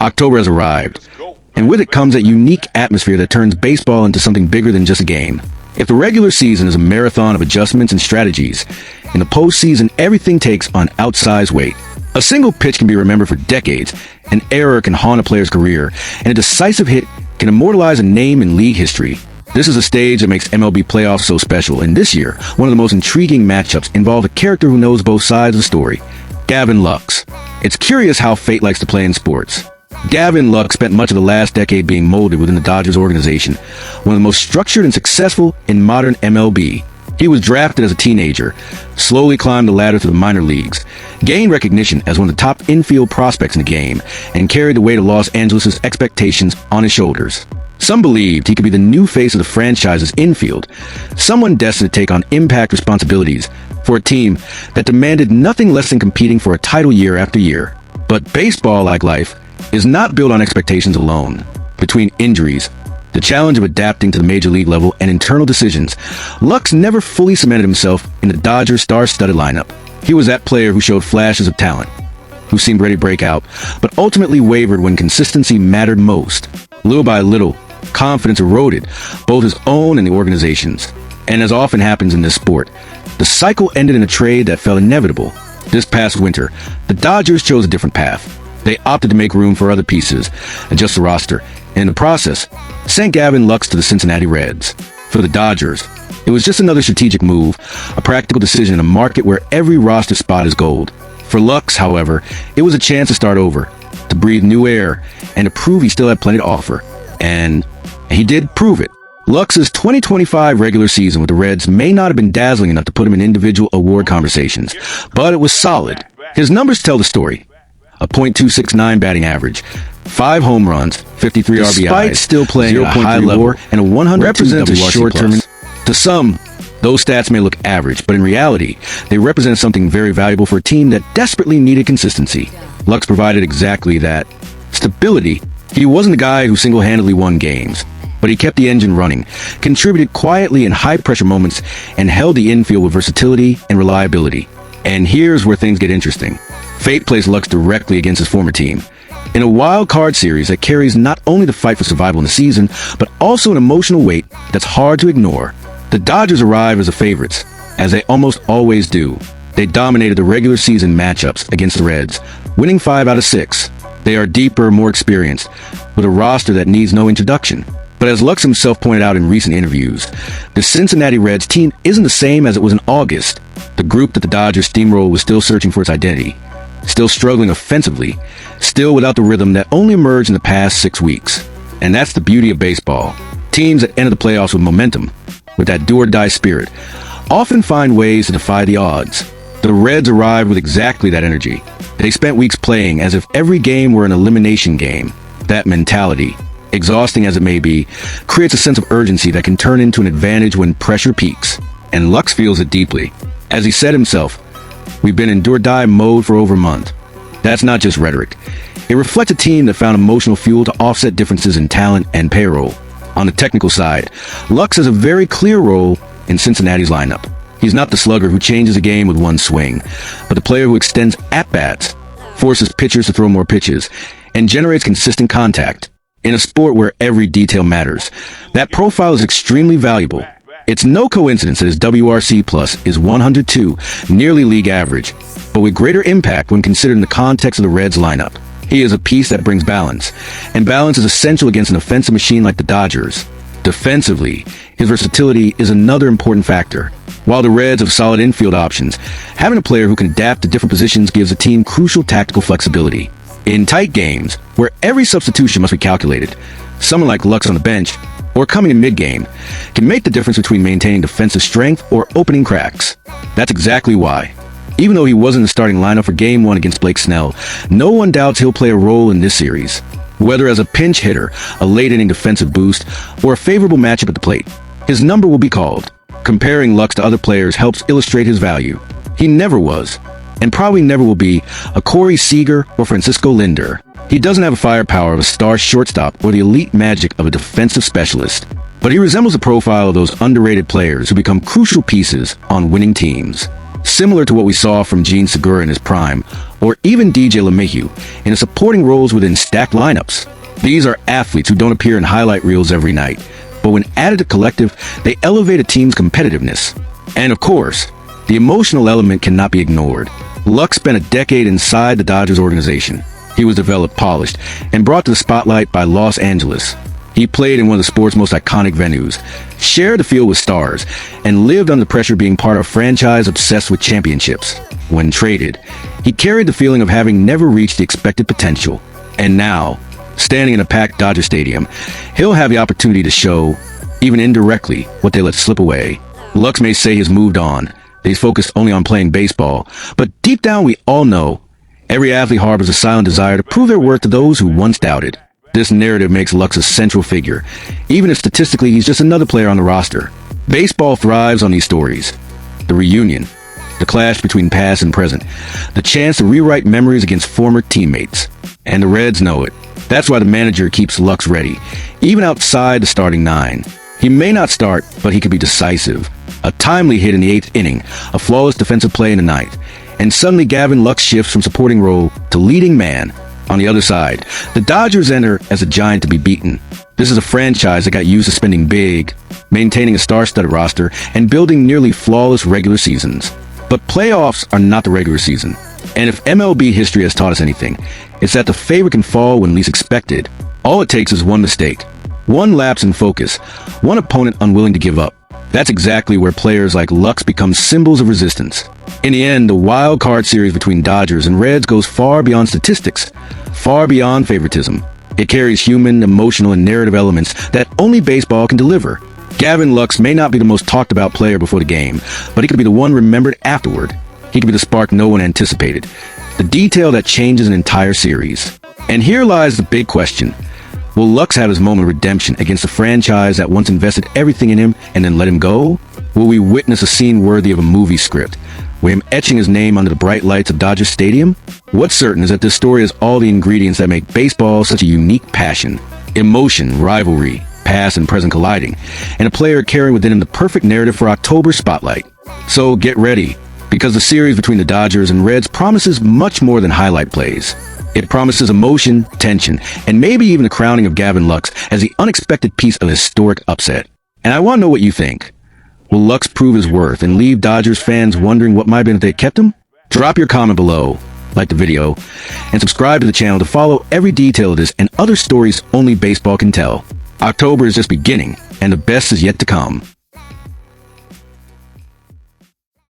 October has arrived, and with it comes that unique atmosphere that turns baseball into something bigger than just a game. If the regular season is a marathon of adjustments and strategies, in the postseason everything takes on outsized weight. A single pitch can be remembered for decades, an error can haunt a player's career, and a decisive hit can immortalize a name in league history. This is a stage that makes MLB playoffs so special, and this year, one of the most intriguing matchups involved a character who knows both sides of the story, Gavin Lux. It's curious how fate likes to play in sports. Gavin Lux spent much of the last decade being molded within the Dodgers organization, one of the most structured and successful in modern MLB. He was drafted as a teenager, slowly climbed the ladder to the minor leagues, gained recognition as one of the top infield prospects in the game, and carried the weight of Los Angeles' expectations on his shoulders. Some believed he could be the new face of the franchise's infield, someone destined to take on impact responsibilities for a team that demanded nothing less than competing for a title year after year. But baseball, like life, is not built on expectations alone. Between injuries, the challenge of adapting to the major league level, and internal decisions, Lux never fully cemented himself in the Dodgers' star-studded lineup. He was that player who showed flashes of talent, who seemed ready to break out, but ultimately wavered when consistency mattered most. Little by little, confidence eroded, both his own and the organization's. And as often happens in this sport, the cycle ended in a trade that felt inevitable. This past winter, the Dodgers chose a different path. They opted to make room for other pieces, adjust the roster, and in the process, sent Gavin Lux to the Cincinnati Reds. For the Dodgers, it was just another strategic move, a practical decision in a market where every roster spot is gold. For Lux, however, it was a chance to start over, to breathe new air, and to prove he still had plenty to offer. And he did prove it. Lux's 2025 regular season with the Reds may not have been dazzling enough to put him in individual award conversations, but it was solid. His numbers tell the story. A .269 batting average, 5 home runs, 53 RBIs, despite still playing at a high level, and a 102 represents a short-term. To some, those stats may look average, but in reality, they represent something very valuable for a team that desperately needed consistency. Lux provided exactly that. Stability. He wasn't the guy who single-handedly won games, but he kept the engine running, contributed quietly in high-pressure moments, and held the infield with versatility and reliability. And here's where things get interesting. Fate placed Lux directly against his former team, in a wild card series that carries not only the fight for survival in the season, but also an emotional weight that's hard to ignore. The Dodgers arrive as the favorites, as they almost always do. They dominated the regular season matchups against the Reds, winning 5 out of 6. They are deeper, more experienced, with a roster that needs no introduction. But as Lux himself pointed out in recent interviews, the Cincinnati Reds team isn't the same as it was in August. The group that the Dodgers steamrolled was still searching for its identity, still struggling offensively, still without the rhythm that only emerged in the past 6 weeks. And that's the beauty of baseball. Teams that enter the playoffs with momentum, with that do-or-die spirit, often find ways to defy the odds. The Reds arrived with exactly that energy. They spent weeks playing as if every game were an elimination game. That mentality, exhausting as it may be, creates a sense of urgency that can turn into an advantage when pressure peaks. And Lux feels it deeply. As he said himself, "We've been in do-or-die mode for over a month." That's not just rhetoric. It reflects a team that found emotional fuel to offset differences in talent and payroll. On the technical side, Lux has a very clear role in Cincinnati's lineup. He's not the slugger who changes a game with one swing, but the player who extends at-bats, forces pitchers to throw more pitches, and generates consistent contact. In a sport where every detail matters, that profile is extremely valuable. It's no coincidence that his WRC plus is 102, nearly league average, but with greater impact when considered in the context of the Reds lineup. He is a piece that brings balance, and balance is essential against an offensive machine like the Dodgers. Defensively, his versatility is another important factor. While the Reds have solid infield options, having a player who can adapt to different positions gives a team crucial tactical flexibility. In tight games, where every substitution must be calculated, someone like Lux on the bench, or coming in mid-game, can make the difference between maintaining defensive strength or opening cracks. That's exactly why, even though he wasn't in the starting lineup for Game 1 against Blake Snell, no one doubts he'll play a role in this series. Whether as a pinch hitter, a late-inning defensive boost, or a favorable matchup at the plate, his number will be called. Comparing Lux to other players helps illustrate his value. He never was, and probably never will be, a Corey Seager or Francisco Lindor. He doesn't have the firepower of a star shortstop or the elite magic of a defensive specialist, but he resembles the profile of those underrated players who become crucial pieces on winning teams. similar to what we saw from Gene Segura in his prime, or even DJ LeMahieu, in supporting roles within stacked lineups. These are athletes who don't appear in highlight reels every night, but when added to collective, they elevate a team's competitiveness. And of course, the emotional element cannot be ignored. Lux spent a decade inside the Dodgers organization. He was developed, polished, and brought to the spotlight by Los Angeles. He played in one of the sport's most iconic venues, shared the field with stars, and lived under pressure being part of a franchise obsessed with championships. When traded, he carried the feeling of having never reached the expected potential. And now, standing in a packed Dodger Stadium, he'll have the opportunity to show, even indirectly, what they let slip away. Lux may say he's moved on, that he's focused only on playing baseball, but deep down we all know every athlete harbors a silent desire to prove their worth to those who once doubted. This narrative makes Lux a central figure, even if statistically he's just another player on the roster. Baseball thrives on these stories. The reunion, the clash between past and present, the chance to rewrite memories against former teammates. And the Reds know it. That's why the manager keeps Lux ready, even outside the starting nine. He may not start, but he could be decisive. A timely hit in the 8th inning, a flawless defensive play in the 9th, and suddenly Gavin Lux shifts from supporting role to leading man. On the other side, the Dodgers enter as a giant to be beaten. This is a franchise that got used to spending big, maintaining a star-studded roster, and building nearly flawless regular seasons. But playoffs are not the regular season. And if MLB history has taught us anything, it's that the favorite can fall when least expected. All it takes is one mistake, one lapse in focus, one opponent unwilling to give up. That's exactly where players like Lux become symbols of resistance. In the end, the wild card series between Dodgers and Reds goes far beyond statistics, far beyond favoritism. It carries human, emotional, and narrative elements that only baseball can deliver. Gavin Lux may not be the most talked about player before the game, but he could be the one remembered afterward. He could be the spark no one anticipated, the detail that changes an entire series. And here lies the big question. Will Lux have his moment of redemption against a franchise that once invested everything in him and then let him go? Will we witness a scene worthy of a movie script, with him etching his name under the bright lights of Dodger Stadium? What's certain is that this story has all the ingredients that make baseball such a unique passion. Emotion, rivalry, past and present colliding, and a player carrying within him the perfect narrative for October's spotlight. So get ready, because the series between the Dodgers and Reds promises much more than highlight plays. It promises emotion, tension, and maybe even the crowning of Gavin Lux as the unexpected piece of a historic upset. And I want to know what you think. Will Lux prove his worth and leave Dodgers fans wondering what might have been if they kept him? Drop your comment below, like the video, and subscribe to the channel to follow every detail of this and other stories only baseball can tell. October is just beginning, and the best is yet to come.